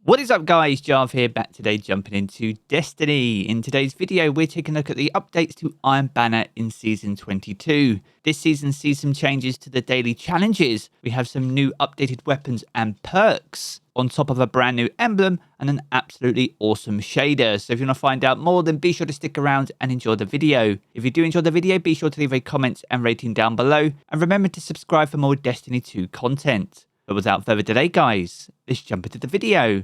What is up guys, Jarv here, back today jumping into Destiny. In today's video we're taking a look at the updates to Iron Banner in Season 22. This season sees some changes to the daily challenges. We have some new updated weapons and perks, on top of a brand new emblem and an absolutely awesome shader. So if you want to find out more, then be sure to stick around and enjoy the video. If you do enjoy the video, be sure to leave a comment and rating down below, and remember to subscribe for more Destiny 2 content. But without further delay guys, let's jump into the video.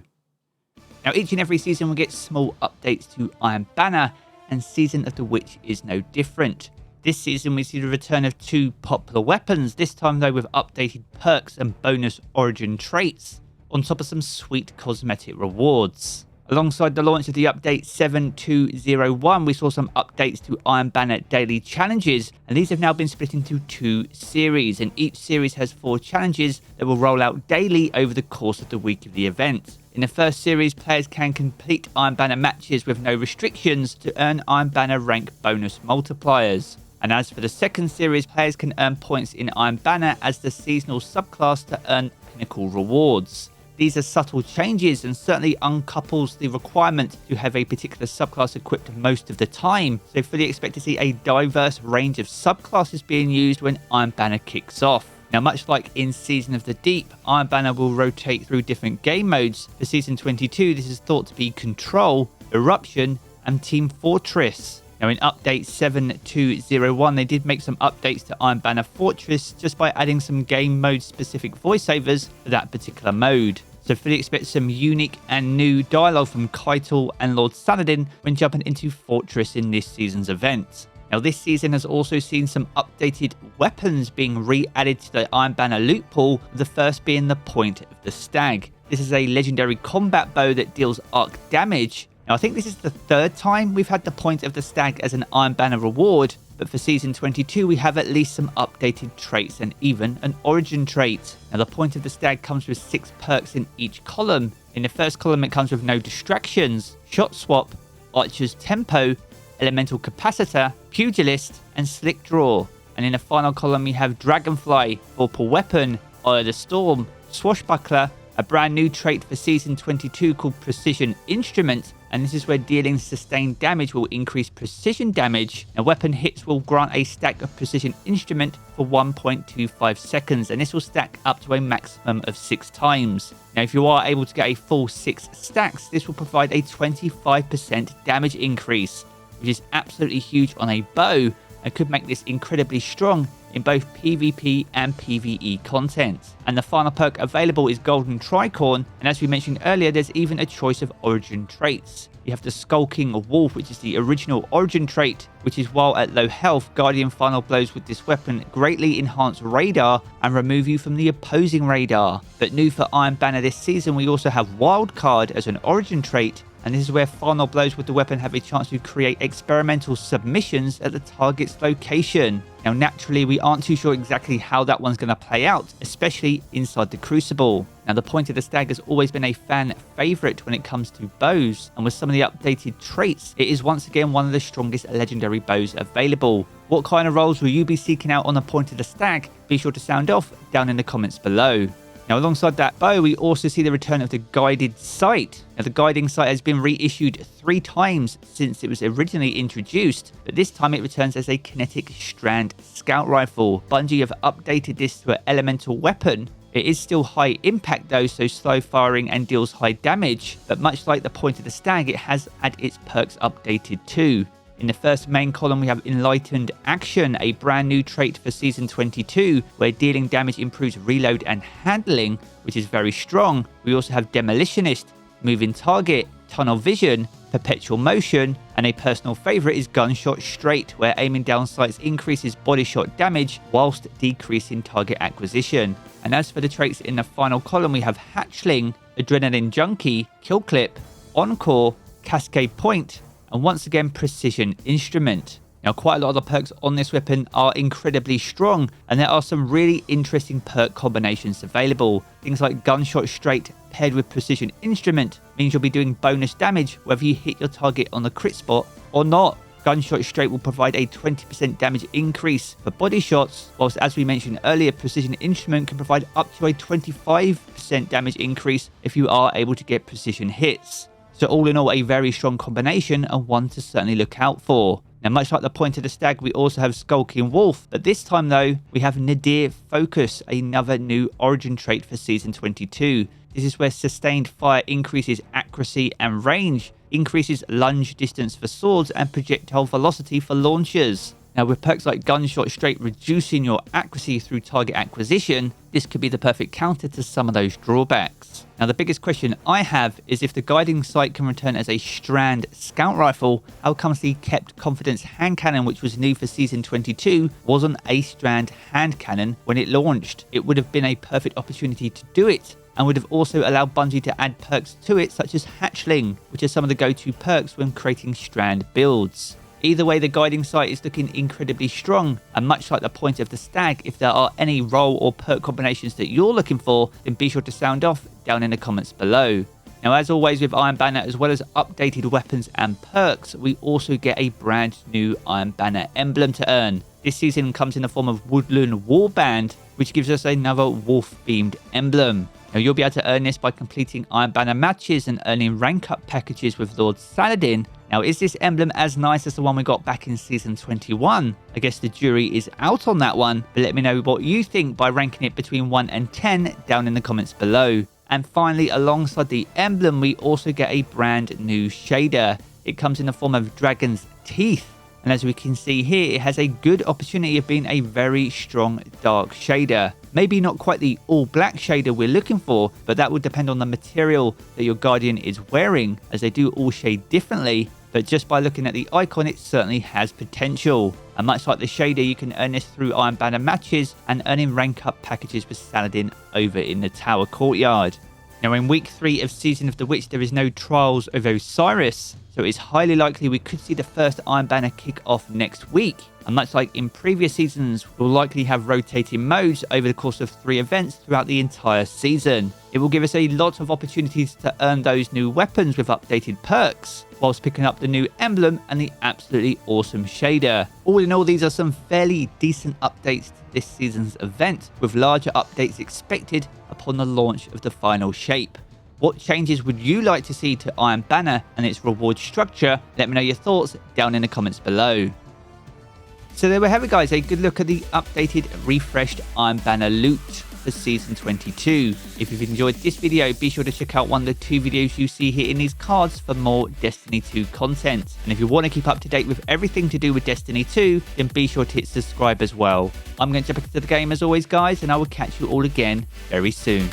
Now, each and every season we get small updates to Iron Banner, and Season of the Witch is no different. This season we see the return of two popular weapons, this time though with updated perks and bonus origin traits, on top of some sweet cosmetic rewards. Alongside the launch of the update 7.2.01, we saw some updates to Iron Banner daily challenges, and these have now been split into two series, and each series has 4 challenges that will roll out daily over the course of the week of the event. In the first series, players can complete Iron Banner matches with no restrictions to earn Iron Banner rank bonus multipliers. And as for the second series, players can earn points in Iron Banner as the seasonal subclass to earn pinnacle rewards. These are subtle changes and certainly uncouples the requirement to have a particular subclass equipped most of the time, so fully expect to see a diverse range of subclasses being used when Iron Banner kicks off. Now, much like in Season of the Deep, Iron Banner will rotate through different game modes. For Season 22, this is thought to be Control, Eruption, and Team Fortress. Now, in Update 7.2.01, they did make some updates to Iron Banner Fortress just by adding some game mode-specific voiceovers for that particular mode. So fully expect some unique and new dialogue from Keitel and Lord Saladin when jumping into Fortress in this season's event. Now, this season has also seen some updated weapons being re-added to the Iron Banner loot pool, the first being the Point of the Stag. This is a legendary combat bow that deals arc damage. Now, I think this is the 3rd time we've had the Point of the Stag as an Iron Banner reward, but for Season 22 we have at least some updated traits and even an origin trait. Now, the Point of the Stag comes with 6 perks in each column. In the first column it comes with No Distractions, Shot Swap, Archer's Tempo, Elemental Capacitor, Pugilist, and Slick Draw. And in the final column we have Dragonfly, Vorpal Weapon, Eye of the Storm, Swashbuckler, a brand new trait for Season 22 called Precision Instrument, and this is where dealing sustained damage will increase precision damage. Now, weapon hits will grant a stack of Precision Instrument for 1.25 seconds, and this will stack up to a maximum of 6 times. Now, if you are able to get a full 6 stacks, this will provide a 25% damage increase, which is absolutely huge on a bow and could make this incredibly strong in both PvP and PvE content. And the final perk available is Golden Tricorn, and as we mentioned earlier, there's even a choice of origin traits. You have the Skulking Wolf, which is the original origin trait, which is while at low health, Guardian Final Blows with this weapon greatly enhance radar and remove you from the opposing radar. But new for Iron Banner this season, we also have Wildcard as an origin trait, and this is where final blows with the weapon have a chance to create experimental submissions at the target's location. Now, naturally, we aren't too sure exactly how that one's going to play out, especially inside the Crucible. Now, the Point of the Stag has always been a fan favourite when it comes to bows, and with some of the updated traits, it is once again one of the strongest legendary bows available. What kind of roles will you be seeking out on the Point of the Stag? Be sure to sound off down in the comments below. Now, alongside that bow, we also see the return of the Guided Sight. Now, the Guiding Sight has been reissued 3 times since it was originally introduced, but this time it returns as a kinetic Strand scout rifle. Bungie have updated this to an elemental weapon. It is still high impact though, so slow firing and deals high damage, but much like the Point of the Stag, it has had its perks updated too. In the first main column we have Enlightened Action, a brand new trait for Season 22, where dealing damage improves reload and handling, which is very strong. We also have Demolitionist, Moving Target, Tunnel Vision, Perpetual Motion, and a personal favourite is Gunshot Straight, where aiming down sights increases body shot damage whilst decreasing target acquisition. And as for the traits in the final column, we have Hatchling, Adrenaline Junkie, Kill Clip, Encore, Cascade Point, and once again Precision Instrument. Now, quite a lot of the perks on this weapon are incredibly strong, and there are some really interesting perk combinations available. Things like Gunshot Straight paired with Precision Instrument means you'll be doing bonus damage whether you hit your target on the crit spot or not. Gunshot Straight will provide a 20% damage increase for body shots, whilst as we mentioned earlier, Precision Instrument can provide up to a 25% damage increase if you are able to get precision hits. So all in all, a very strong combination and one to certainly look out for. Now, much like the Point of the Stag, we also have Skulking Wolf, but this time though, we have Nadir Focus, another new origin trait for Season 22. This is where sustained fire increases accuracy and range, increases lunge distance for swords, and projectile velocity for launchers. Now, with perks like Gunshot Straight reducing your accuracy through target acquisition, this could be the perfect counter to some of those drawbacks. Now, the biggest question I have is if the guiding sight can return as a Strand scout rifle, how comes the Kept Confidence hand cannon, which was new for Season 22, wasn't a Strand hand cannon when it launched? It would have been a perfect opportunity to do it, and would have also allowed Bungie to add perks to it, such as Hatchling, which are some of the go-to perks when creating Strand builds. Either way, the guiding sight is looking incredibly strong, and much like the Point of the Stag, if there are any role or perk combinations that you're looking for, then be sure to sound off down in the comments below. Now, as always with Iron Banner, as well as updated weapons and perks, we also get a brand new Iron Banner emblem to earn. This season comes in the form of Woodland Warband, which gives us another wolf-themed emblem. Now, you'll be able to earn this by completing Iron Banner matches and earning rank up packages with Lord Saladin. Now, is this emblem as nice as the one we got back in Season 21? I guess the jury is out on that one, but let me know what you think by ranking it between 1 and 10 down in the comments below. And finally, alongside the emblem, we also get a brand new shader. It comes in the form of Dragon's Teeth. And as we can see here, it has a good opportunity of being a very strong dark shader. Maybe not quite the all black shader we're looking for, but that will depend on the material that your Guardian is wearing, as they do all shade differently. But just by looking at the icon, it certainly has potential. And much like the shader, you can earn this through Iron Banner matches and earning rank up packages with Saladin over in the Tower Courtyard. Now, in week 3 of Season of the Witch, there is no Trials of Osiris, so it's highly likely we could see the first Iron Banner kick off next week. And much like in previous seasons, we'll likely have rotating modes over the course of 3 events throughout the entire season. It will give us a lot of opportunities to earn those new weapons with updated perks, whilst picking up the new emblem and the absolutely awesome shader. All in all, these are some fairly decent updates to this season's event, with larger updates expected upon the launch of the final shape. What changes would you like to see to Iron Banner and its reward structure? Let me know your thoughts down in the comments below. So there we have it, guys, a good look at the updated, refreshed Iron Banner loot for Season 22. If you've enjoyed this video, be sure to check out one of the 2 videos you see here in these cards for more Destiny 2 content. And if you want to keep up to date with everything to do with Destiny 2, then be sure to hit subscribe as well. I'm going to jump into the game as always, guys, and I will catch you all again very soon.